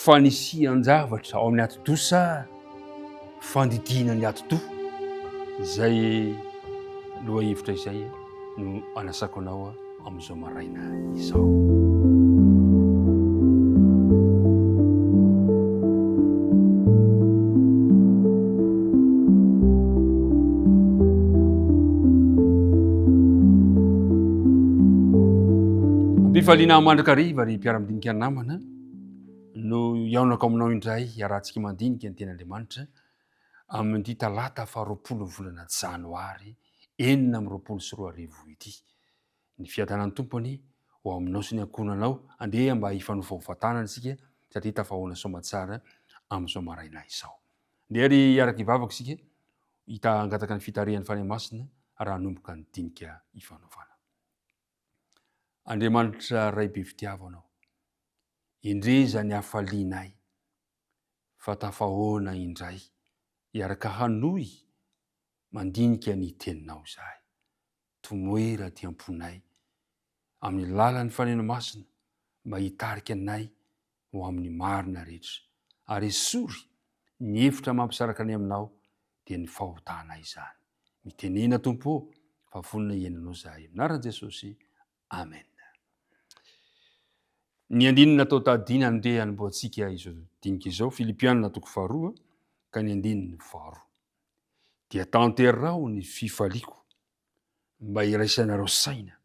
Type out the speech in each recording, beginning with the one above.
fanisian-javatra ao amin'ny ati-doha sa fandidiana ny ati-doha. Izay loha hevitra izay no anasako anao amin'izao maraina izao. Fifaliana mandrakariva ry mpiara-midinika namana no iaonako aminao indray iarahantsika mandinika ny ten'Andriamanitra amin'ity talata 20 volana Janoary 2024 ity. Ny fiadanan'ny tompony ho aminao sy ny ankonanao andeha mba hifanofahofantanana isika satria tafahoana soamatsara amin'izao maraina izao. Ndeha ry araka ivavaka isika hita angataka ny fitarihan'ny fanahy masina raha hanomboka ny dinika hifanaovana. Andriamanitra ray be fitiavanao, indreza ny hafalianay fa tafahoana indray iaraka hanohy mandinika ny teninao zahay. Tomoera ty amponay amin'ny lalan'ny fanena masina mba hitarika anay ho amin'ny marina rehetra, ary esory ny hevitra mampisaraka anay aminao dia ny fahotanay zany. Mitenena tompo fa vonona ienanao zahay. Anaran'i Jesosy, amen. Ny andinina atao tadina ndeha hanomboantsika izao dinika izao, Filipianina 4 ka ny andininy 2. Dia tanterao ny fifaliako mba iraisanareo saina,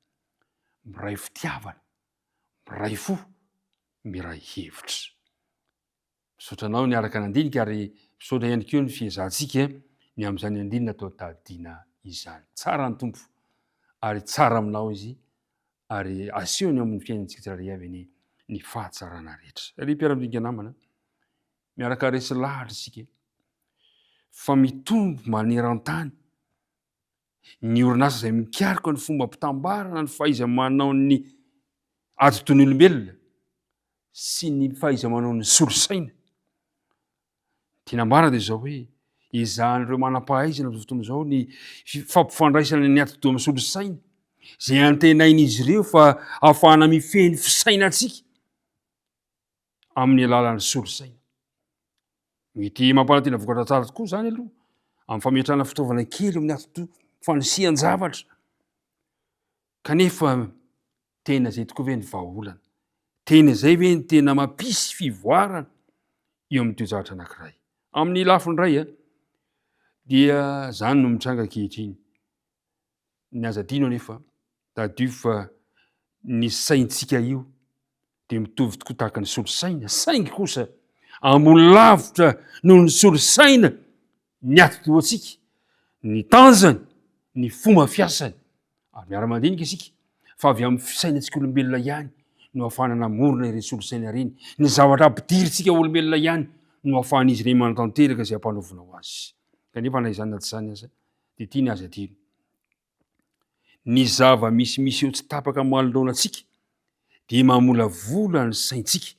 miray fitiavana, miray fo, miray hevitra. Misotranao ny araka nandinika ary misotra ihany koa ny fiezantsika ny amin'izany andinina atao tadina izany. Tsara ny tompo ary tsara aminao izy ary asehony amin'ny fiainantsika tsirairay avy ny fahatsarana rehetra. Ry mpiara-midinika namana, miaraka resy lahatra isika fa mitombo maneran-tany ny orinasa izay mikarika ny fomba ampitambarana ny fahaiza-manao ny ati-dohan'ny olombelona sy ny fahaiza-manao ny solosaina. Tinambara dia izao hoe izahan'ireo manam-pahaizana amin'izao fotoana izao ny fampifandraisana ny ati-doha amin'ny solosaina izay antenain'izy ireo fa ahafahana mifehy ny fisainantsika amin'ny alalan'ny solosaina. Mety mampanantena vokatra tsara tokoa zany aloha amin'ny fametrahana fitaovana kely amin'ny ati-doha, fanisian-javatra. Kanefa tena izay tokoa ve ny vahaolana? Tena izay ve ny tena mampisy fivoarana eo amin'ity zavatra anankiray? Amin'ny lafiny iray dia zany no mitranga ankehitriny. Ny aza adino anefa tadio fa ny saintsika io dia mitovy tokoa tahaka ny solosaina, saingy kosa ambolavitra noho ny solosaina ny ati-dohantsika, ny tanjany, ny fomba fiasany. Ary miara-mandinika isika fa avy amin'ny fisainantsika olombelona ihany no ahafahana namorona ireny solosaina ireny, ny zavatra ampidiritsika olombelona ihany no ahafahan'izy ireny manatanteraka izay ampanaovina ho azy. Kanefa na izany na tsy izany aza dia tia ny aza adino. Ny zava misimisy eo tsy tapaka manoloana antsika dia mamolavola ny saintsika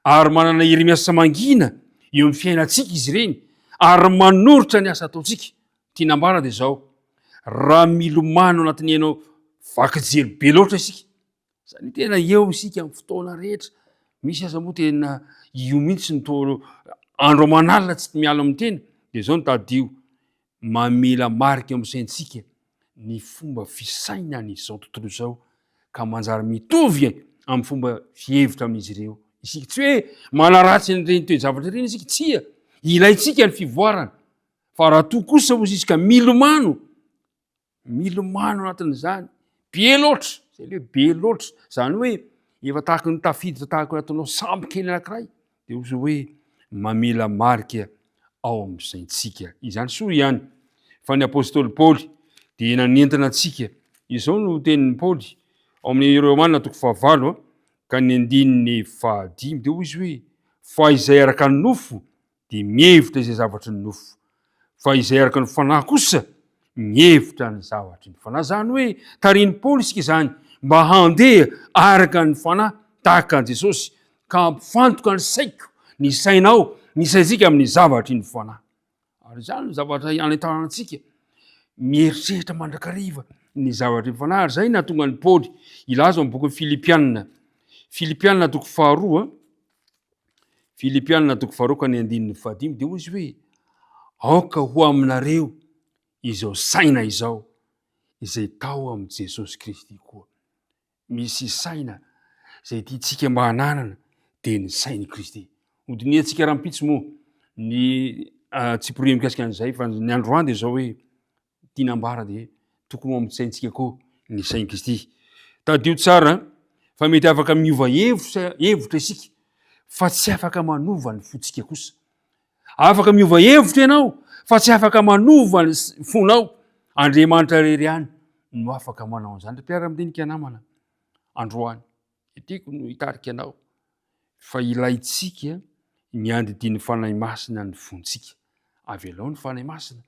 ary manana hery miasa mangina eo amin'ny fiainantsika izy ireny ary manoritra ny asa ataontsika. Tinambara dia izao, raha milomano anatin'ny ianao vakijery be loatra isika, zany tena eo isika amin'ny fotoana rehetra. Misy aza moa tena io mihitsy ny andro aman'alina tsy miala amin'ny tena, dia izao ny tadio mamela marika amin'ny saintsika ny fomba fisaina n'izao tontolo izao ka manjary mitovy amin'ny fomba fihevitra amin'izy ireo. Isika tsy hoe manaratsy n'ireny toe-javatra ireny isika, tsia ilaitsika ny fivoarana, fa raha toa kosa ozy izy ka milomano anatin'izany be loatra, zay hoe be loatra, zany hoe efa tahaka ny tafiditra tahaka ny ataonao samby kely anankiray, dia ozy hoe mamela marika ao amin'ny saintsika. Izany soa ihany fa ny apôstôly Paoly dia nanentana antsika. Izao no tenin'ny Paoly ao amin'ny Romanina 7 ka ny andininy 5 dia hoy izy hoe fa izay araka ny nofo dia mievitra izay zavatra ny nofo, fa izay araka ny fanahy kosa mievitra ny zavatra ny fanahy. Zany hoe tarihin'ny Paoly isika izany mba handeha araka ny fanahy tahaka an'i Jesosy ka ampifantoka ny saiko, ny sainao, ny saintsika amin'ny zavatra ny fanahy. Ary zany ny zavatra anentanana antsika mieritreritra mandrakariva ny zavatra ny fanahy. Ary zay nahatonga ny Paoly ilaza amin'ny boky Filipianina 2 Filipianina toko faharoa ny 5 dia hoy izy hoe aoka ho aminareo izao saina izao izay tao amin'i Jesosy Kristy koa. Misy saina izay tiantsika mba hananana dia ny sain'i Kristy. Hodiniantsika rahampitso moa ny tsiporoia mikasika an'izay fa ny androany dia zao hoe tianambara dia tokony ho amin'ny saintsika koa ny sain'i Kristy. Tadio tsara fa mety afaka miova hevitra isika fa tsy afaka manova ny fotsika kosa. Afaka miova hevitra ianao fa tsy afaka manova ny fonao. Andriamanitra rery ihany no afaka manao an'izany. Mpiara-midinika namana androany tiako no hitarika anao fa ilaitsika ny andidia ny fanahy masina ny fontsika. Avelao ny fanahy masina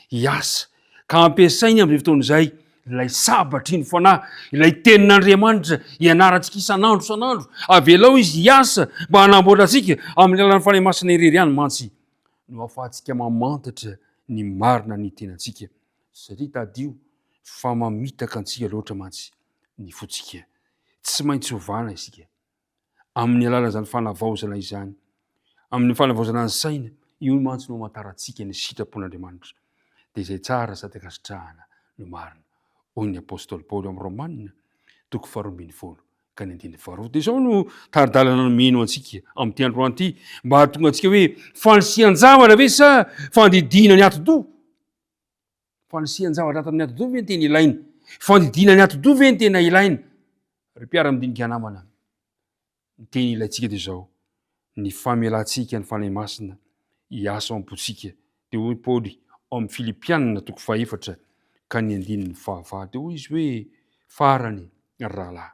hiasa ka ampiasainy amin'izay fotoana izay ilay sabatry ny fanahy, ilay tenin'Andriamanitra ianarantsika isan'andro. Avelao izy hiasa mba hanamboatra antsika amin'ny alalan'ny fanahy masina irery ihany mantsy no ahafahantsika mamantatra ny marina ny tenantsika. Satria tadio fa mamitaka antsika loatra mantsy ny fotsika. Tsy maintsy ovana isika amin'ny alalan'izany fanavaozana izany, amin'ny fanavaozana ny saina, io mantsy no amantarantsika ny sitrapon'Andriamanitra. Dia izay tsara sady akasitrahana no marina. Hoy ny apôstôly Paoly amin'ny Romanina toko 12 ka ny 12. Dia izao no taridalana nomeno antsika amin'ity androany ity mba hahatonga antsika hoe fanisian-javatra ve sa fandidiana ny ati-doha? Fanisian-javatra ato amin'ny ati-doha ve ny tena ilaina? Fandidiana ny ati-doha ve ny tena ilaina? Ry mpiara-midinika namana, ny tena ilaitsika dia izao ny famelantsika ny fanahy masina hiasa ao am-potsika. Dia hoy Paoly ao amin'ny Filipianina toko 4 ka ny 9 dia hoy izy hoe farany rahalahy,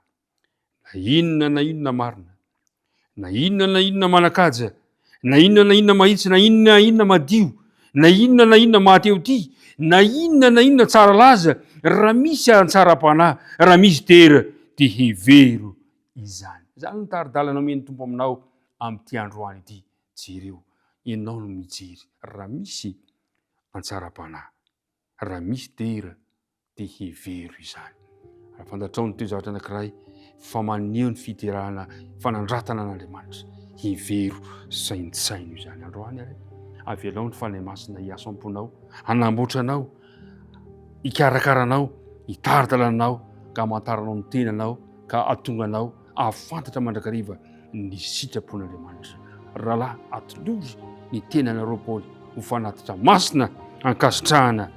na inona marina, na inona manakaja, na inona mahitsy, na inona madio, na inona mahateo-ty, na inona tsara laza, raha misy antsara-panahy, raha misy tera dia hevero izany. Izany no taridalana omeny tompo aminao amin'ity androany ity. Jereo, ianao no mijery raha misy antsara-panahy, raha misy tera dia hevero izany. Raha fantatrao ny teo zavatra anankiray fa maneho ny fiterahana fanandratana an'Andriamanitra, hevero saintsaino izany. Androany ary avelao ny fanahy masina hiasa am-ponao, hanamboatranao, hikarakaranao, hitaridalanao ka hamantaranao ny tenanao ka atonganao ahafantatra mandrakariva ny sitrapon'Andriamanitra. Rahalahy, atolozy ny tenanareo Paoly ho fanatitra masina ankasitrahana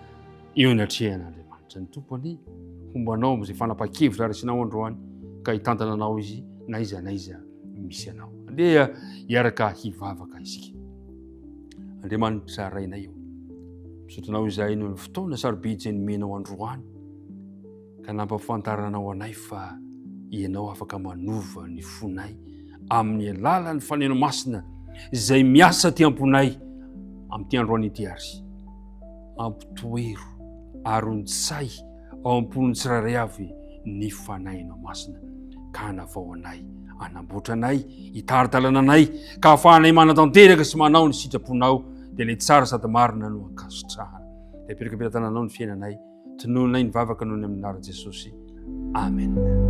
eo anatrehan'Andriamanitra. Ny tompony fombanao amin'izay fanapa-kevitra rasinao androany ka hitantananao izy na iza misy anao. Andeha hiaraka hivavaka isika. Andriamanitra rainay eo, misotranao izay noho ny fotoana sarobidy ny menao androany ka nampafantaranao anay fa ianao afaka manova ny fonay amin'ny alalan'ny faneno masina izay miasa ty amponay amin'ity androany ity ary. Ampitoero aron-tsay ao am-pon'ny tsirairay avy ny fanahinao masina ka hanavao anay, hanamboatra anay, hitaridalana anay ka hahafahanay manatanteraka sy manao ny sitraponao dia ilay tsara sady marina no ankasitrahana. Dia apetraka ampitananao ny fiainanay, tonononay ny vavaka noho ny amin'ny anaran'i Jesosy. Amen.